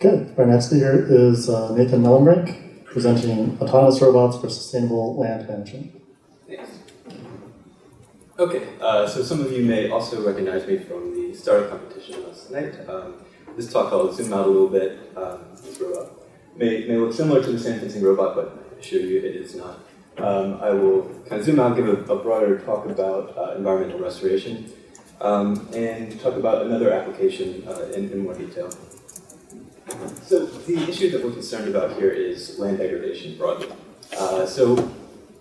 Okay, our next speaker is Nathan Nellenbrink, presenting autonomous robots for sustainable land management. Thanks. Okay, so some of you may also recognize me from the startup competition last night. This talk, I'll zoom out a little bit. This robot may look similar to the sand fencing robot, but I assure you it is not. I will kind of zoom out and give a broader talk about environmental restoration and talk about another application in more detail. So the issue that we're concerned about here is land degradation broadly. So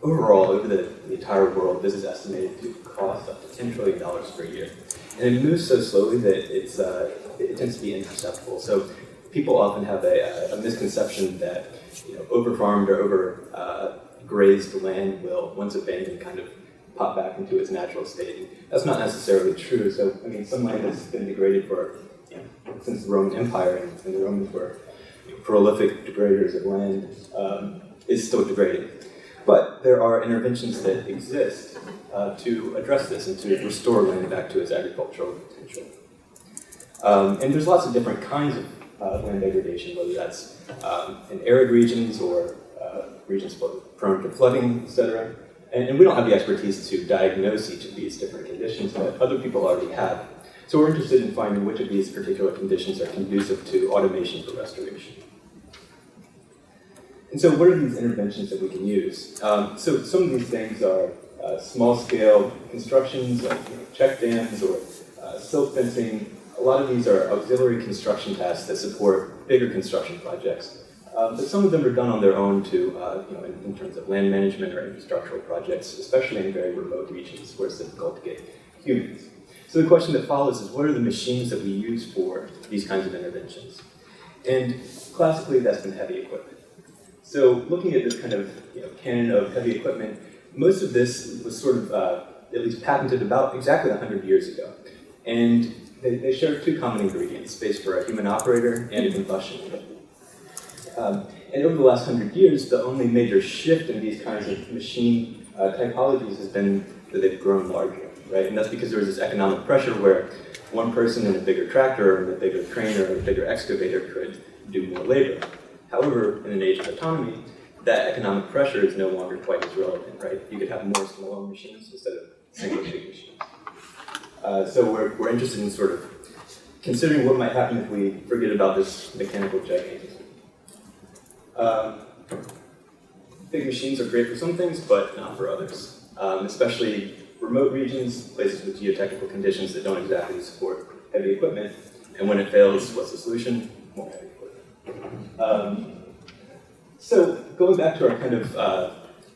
overall, over the entire world, this is estimated to cost up to $10 trillion per year. And it moves so slowly that it tends to be imperceptible. So people often have a misconception that over-farmed or over-grazed land will, once abandoned, kind of pop back into its natural state. And that's not necessarily true. So, I mean, some land has been degraded for since the Roman Empire, and the Romans were prolific degraders of land, is still degrading. But there are interventions that exist to address this and to restore land back to its agricultural potential. And there's lots of different kinds of land degradation, whether that's in arid regions or regions prone to flooding, etc. And we don't have the expertise to diagnose each of these different conditions, but other people already have. So we're interested in finding which of these particular conditions are conducive to automation for restoration. And so what are these interventions that we can use? So some of these things are small-scale constructions like check dams or silt fencing. A lot of these are auxiliary construction tasks that support bigger construction projects. But some of them are done on their own too, in terms of land management or infrastructural projects, especially in very remote regions where it's difficult to get humans. So the question that follows is, what are the machines that we use for these kinds of interventions? And classically, that's been heavy equipment. So looking at this kind of canon of heavy equipment, most of this was sort of at least patented about exactly 100 years ago. And they share two common ingredients: space for a human operator and a combustion engine. And over the last 100 years, the only major shift in these kinds of machine typologies has been that they've grown larger. Right? And that's because there was this economic pressure where one person in a bigger tractor or in a bigger crane or a bigger excavator could do more labor. However, in an age of autonomy, that economic pressure is no longer quite as relevant, right? You could have more small machines instead of single big machines. So we're interested in sort of considering what might happen if we forget about this mechanical gigantism. Big machines are great for some things, but not for others, especially remote regions, places with geotechnical conditions that don't exactly support heavy equipment. And when it fails, what's the solution? More heavy equipment. So going back to our kind of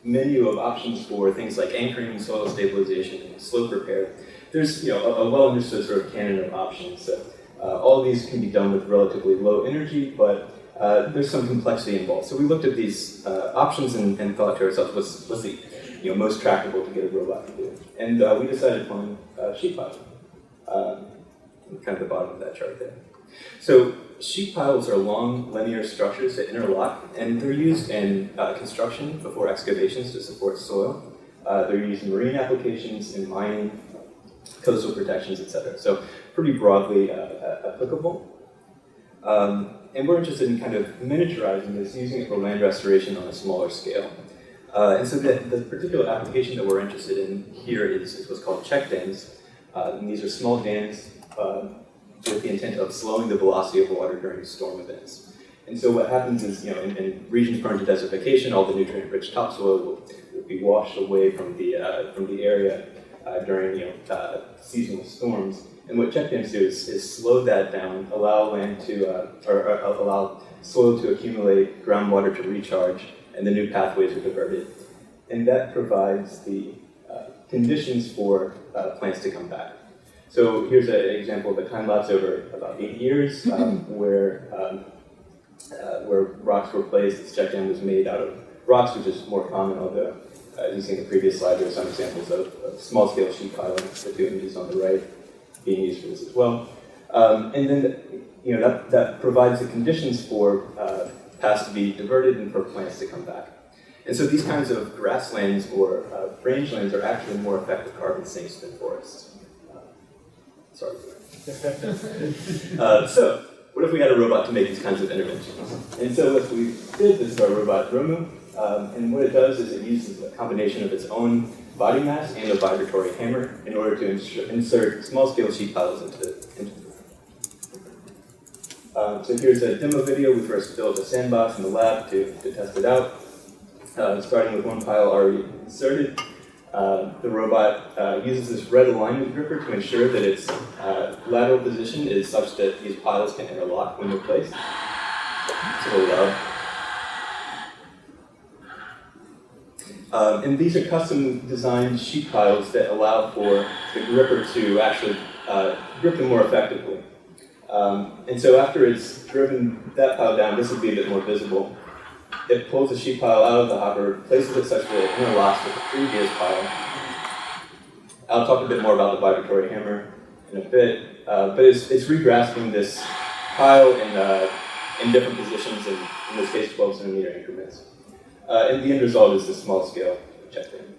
menu of options for things like anchoring, soil stabilization, and slope repair, there's a well-understood sort of canon of options. So all of these can be done with relatively low energy, but there's some complexity involved. So we looked at these options and thought to ourselves, what's the most tractable to get a robot to do? And we decided upon sheet piling, kind of the bottom of that chart there. So sheet piles are long, linear structures that interlock, and they're used in construction before excavations to support soil. They're used in marine applications, in mining, coastal protections, etc. So pretty broadly applicable. And we're interested in kind of miniaturizing this, using it for land restoration on a smaller scale. And so the particular application that we're interested in here is what's called check dams. And these are small dams with the intent of slowing the velocity of water during storm events. And so what happens is, in regions prone to desertification, all the nutrient-rich topsoil will be washed away from the area during seasonal storms. And what check dams do is slow that down, allow land to allow soil to accumulate, groundwater to recharge, and the new pathways are diverted. And that provides the conditions for plants to come back. So here's an example of a time lapse over about 8 years where rocks were placed. This check dam was made out of rocks, which is more common, although as you see in the previous slide, there are some examples of small-scale sheet piling, the two images on the right, being used for this as well. And then that provides the conditions for paths to be diverted and for plants to come back. And so these kinds of grasslands or rangelands are actually more effective carbon sinks than forests. Sorry. So what if we had a robot to make these kinds of interventions? And so what we did, this is our robot Romu, and what it does is it uses a combination of its own body mass and a vibratory hammer in order to insert small-scale sheet piles into the so here's a demo video. We first built a sandbox in the lab to test it out. Starting with one pile already inserted, the robot uses this red alignment gripper to ensure that its lateral position is such that these piles can interlock when they're placed. It's a little loud. And these are custom designed sheet piles that allow for the gripper to actually grip them more effectively. And so after it's driven that pile down, this will be a bit more visible. It pulls the sheet pile out of the hopper, places it such that it interlocks with the previous pile. I'll talk a bit more about the vibratory hammer in a bit, but it's regrasping this pile in different positions, in this case 12 centimeter increments. And the end result is this small scale check-in.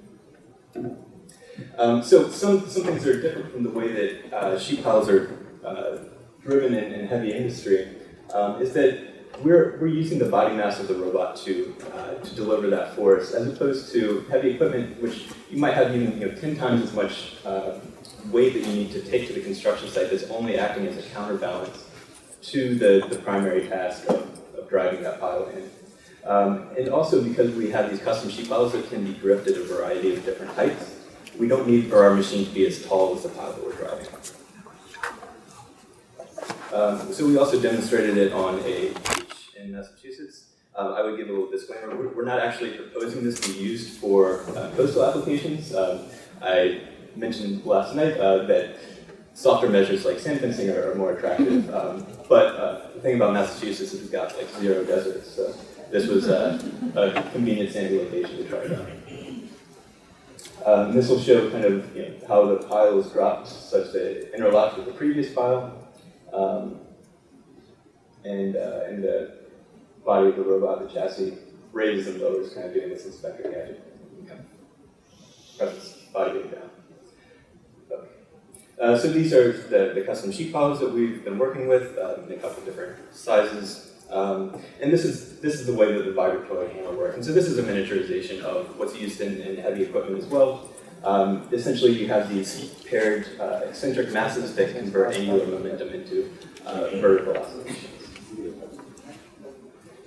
So some things are different from the way that sheet piles are driven in heavy industry, is that we're using the body mass of the robot to deliver that force, as opposed to heavy equipment, which you might have even 10 times as much weight that you need to take to the construction site that's only acting as a counterbalance to the primary task of driving that pile in. And also because we have these custom sheet piles that can be gripped at a variety of different heights, we don't need for our machine to be as tall as the pile that we're driving. So we also demonstrated it on a beach in Massachusetts. I would give a little disclaimer, we're not actually proposing this to be used for coastal applications. I mentioned last night that softer measures like sand fencing are more attractive. But the thing about Massachusetts is we've got like 0 deserts, so this was a convenient sandy location to try it out. And this will show kind of how the pile is dropped such that it interlocks with the previous pile. And the body of the robot, the chassis, raises and lowers, kind of doing this inspector gadget. Presses body getting down. Okay. So these are the custom sheet piles that we've been working with in a couple different sizes. And this is the way that the vibratory hammer works. And so this is a miniaturization of what's used in heavy equipment as well. Essentially, you have these paired eccentric masses that convert angular momentum into vertical oscillations.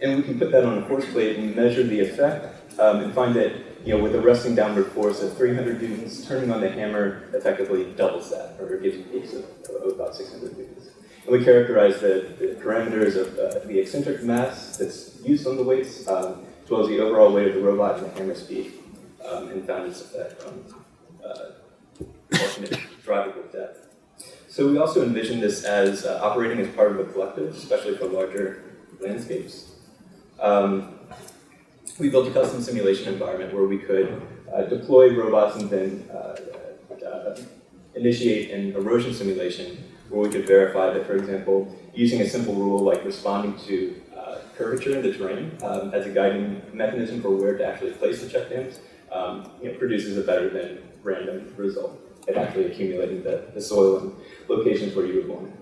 And we can put that on a force plate and measure the effect and find that with a resting downward force of 300 newtons, turning on the hammer effectively doubles that, or gives you peaks of about 600 newtons. And we characterize the parameters of the eccentric mass that's used on the weights, as well as the overall weight of the robot and the hammer speed, and found its effect on ultimate drivable depth. So we also envision this as operating as part of a collective, especially for larger landscapes. We built a custom simulation environment where we could deploy robots and then initiate an erosion simulation where we could verify that, for example, using a simple rule like responding to curvature in the terrain as a guiding mechanism for where to actually place the check dams produces a better than random result at actually accumulating the soil in locations where you would want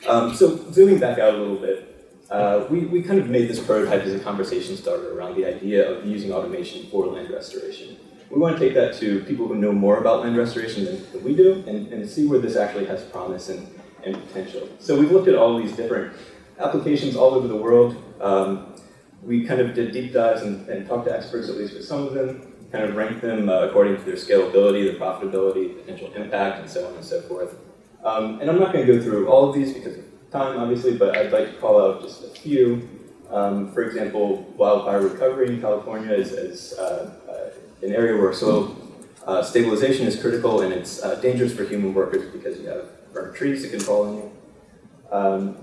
it. So zooming back out a little bit, we kind of made this prototype as a conversation starter around the idea of using automation for land restoration. We want to take that to people who know more about land restoration than we do and see where this actually has promise and potential. So we've looked at all these different applications all over the world. We kind of did deep dives and talked to experts, at least for some of them, kind of ranked them according to their scalability, their profitability, potential impact, and so on and so forth. And I'm not going to go through all of these because of time, obviously, but I'd like to call out just a few. For example, Wildfire Recovery in California is an area where soil stabilization is critical, and it's dangerous for human workers because you have burnt trees that can fall on you.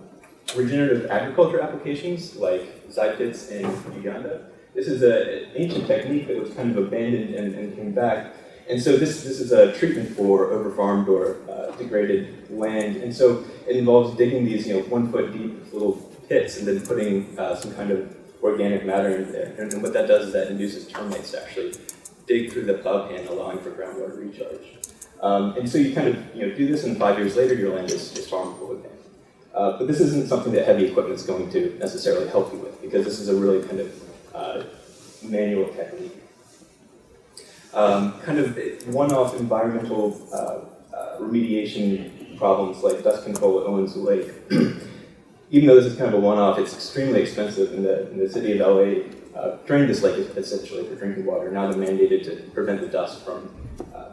Regenerative agriculture applications like Zypits in Uganda. This is an ancient technique that was kind of abandoned and came back. And so this is a treatment for overfarmed or degraded land. And so it involves digging these 1 foot deep little pits and then putting some kind of organic matter in there. And what that does is that induces termites to actually dig through the plow pan, allowing for groundwater recharge. And so you kind of do this, and 5 years later your land is farmable again. But this isn't something that heavy equipment is going to necessarily help you with, because this is a really kind of manual technique. Kind of one-off environmental remediation problems like dust control at Owens Lake. Even though this is kind of a one-off, it's extremely expensive. In the city of LA, drained this lake essentially for drinking water. Now they're mandated to prevent the dust from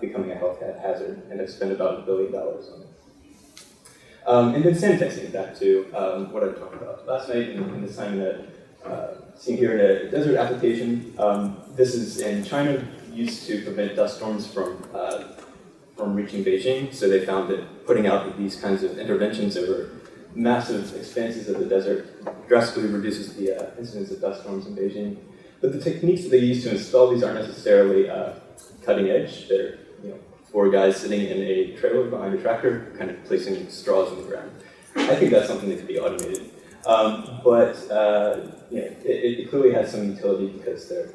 becoming a health hazard, and have spent about $1 billion on it. And then sand testing, back to what I talked about last night, and this time seen here in a desert application. This is in China, used to prevent dust storms from reaching Beijing. So they found that putting out these kinds of interventions over massive expanses of the desert drastically reduces the incidence of dust storms in Beijing. But the techniques that they use to install these aren't necessarily cutting edge. They're 4 guys sitting in a trailer behind a tractor, kind of placing straws in the ground. I think that's something that could be automated. It clearly has some utility because they're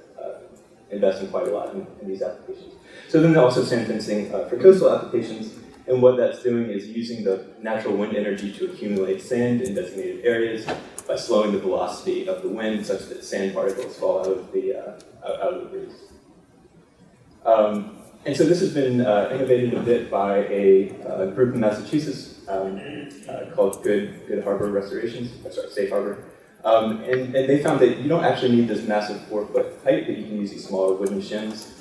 investing quite a lot in these applications. So then also sand fencing for coastal applications, and what that's doing is using the natural wind energy to accumulate sand in designated areas by slowing the velocity of the wind such that sand particles fall out of the breeze. And so this has been innovated a bit by a group in Massachusetts called Good Harbor Restorations, Safe Harbor. And they found that you don't actually need this massive 4-foot height, that you can use these smaller wooden shims.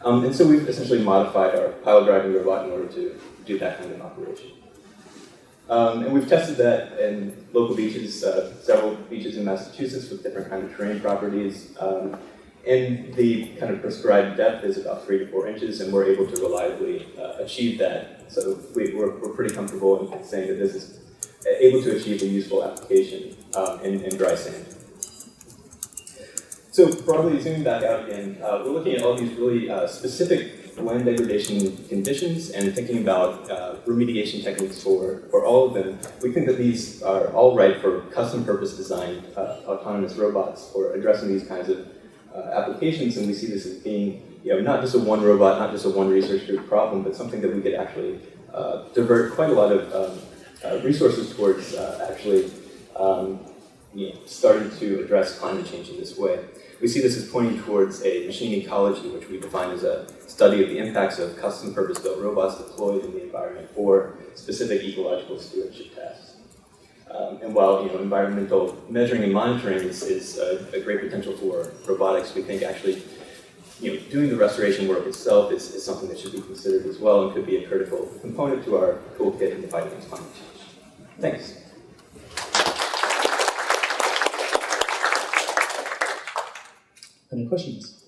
And so we've essentially modified our pile driving robot in order to do that kind of operation. And we've tested that in local beaches, several beaches in Massachusetts with different kind of terrain properties. And the kind of prescribed depth is about 3 to 4 inches, and we're able to reliably achieve that. So we're pretty comfortable in saying that this is able to achieve a useful application in dry sand. So broadly zooming back out again, we're looking at all these really specific land degradation conditions and thinking about remediation techniques for all of them. We think that these are all right for custom purpose designed autonomous robots for addressing these kinds of applications, and we see this as being not just a one robot, not just a one research group problem, but something that we could actually divert quite a lot of resources towards starting to address climate change in this way. We see this as pointing towards a machine ecology, which we define as a study of the impacts of custom purpose-built robots deployed in the environment for specific ecological stewardship tasks. And while environmental measuring and monitoring is a great potential for robotics, we think actually doing the restoration work itself is something that should be considered as well and could be a critical component to our toolkit in the fight against climate change. Thanks. Any questions?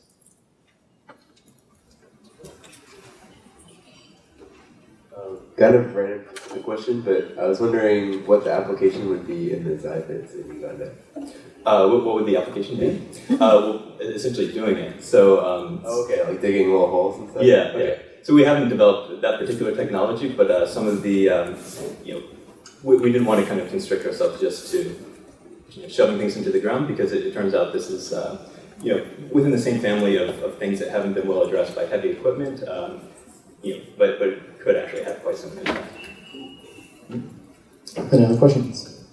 Kind of random the question, but I was wondering what the application would be in the Zyphens in Uganda. What would the application be? Well, essentially doing it. So. Okay, like digging little holes and stuff? Yeah, okay. yeah. So we haven't developed that particular technology, but some of the, we didn't want to kind of constrict ourselves just to shoving things into the ground, because it turns out this is, within the same family of things that haven't been well addressed by heavy equipment, but could actually have quite some impact. Any other questions?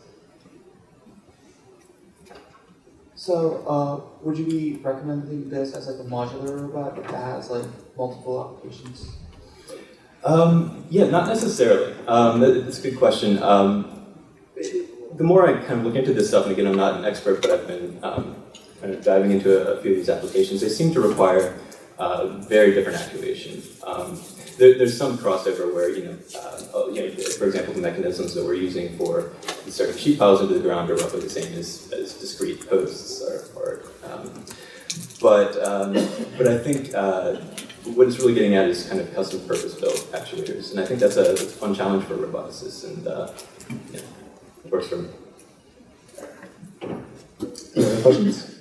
So, would you be recommending this as like a modular robot that has like multiple applications? Yeah, not necessarily. That's a good question. The more I kind of look into this stuff, and again, I'm not an expert, but I've been kind of diving into a few of these applications, they seem to require very different activation. There's some crossover where, for example, the mechanisms that we're using for inserting sheet piles into the ground are roughly the same as discrete posts. But I think what it's really getting at is kind of custom purpose-built actuators, and I think that's a fun challenge for roboticists, and it works for me. Any other questions?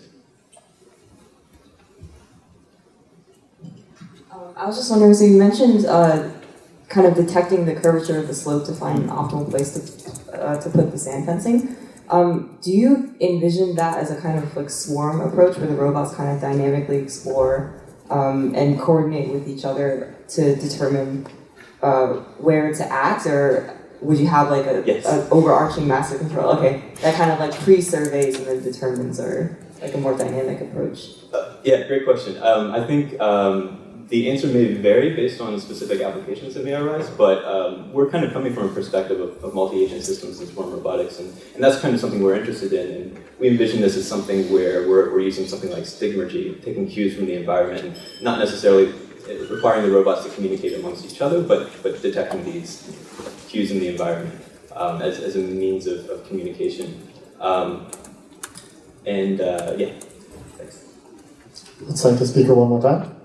I was just wondering, so you mentioned kind of detecting the curvature of the slope to find an optimal place to put the sand fencing. Do you envision that as a kind of like swarm approach where the robots kind of dynamically explore and coordinate with each other to determine where to act, or would you have like Yes. a overarching master control? Okay, that kind of like pre-surveys and then determines, or like a more dynamic approach. Yeah, great question. I think the answer may vary based on specific applications that may arise, but we're kind of coming from a perspective of multi-agent systems in swarm robotics, and that's kind of something we're interested in. And we envision this as something where we're using something like stigmergy, taking cues from the environment, and not necessarily requiring the robots to communicate amongst each other, but detecting these cues in the environment as a means of communication. Yeah, thanks. Let's thank the speaker one more time.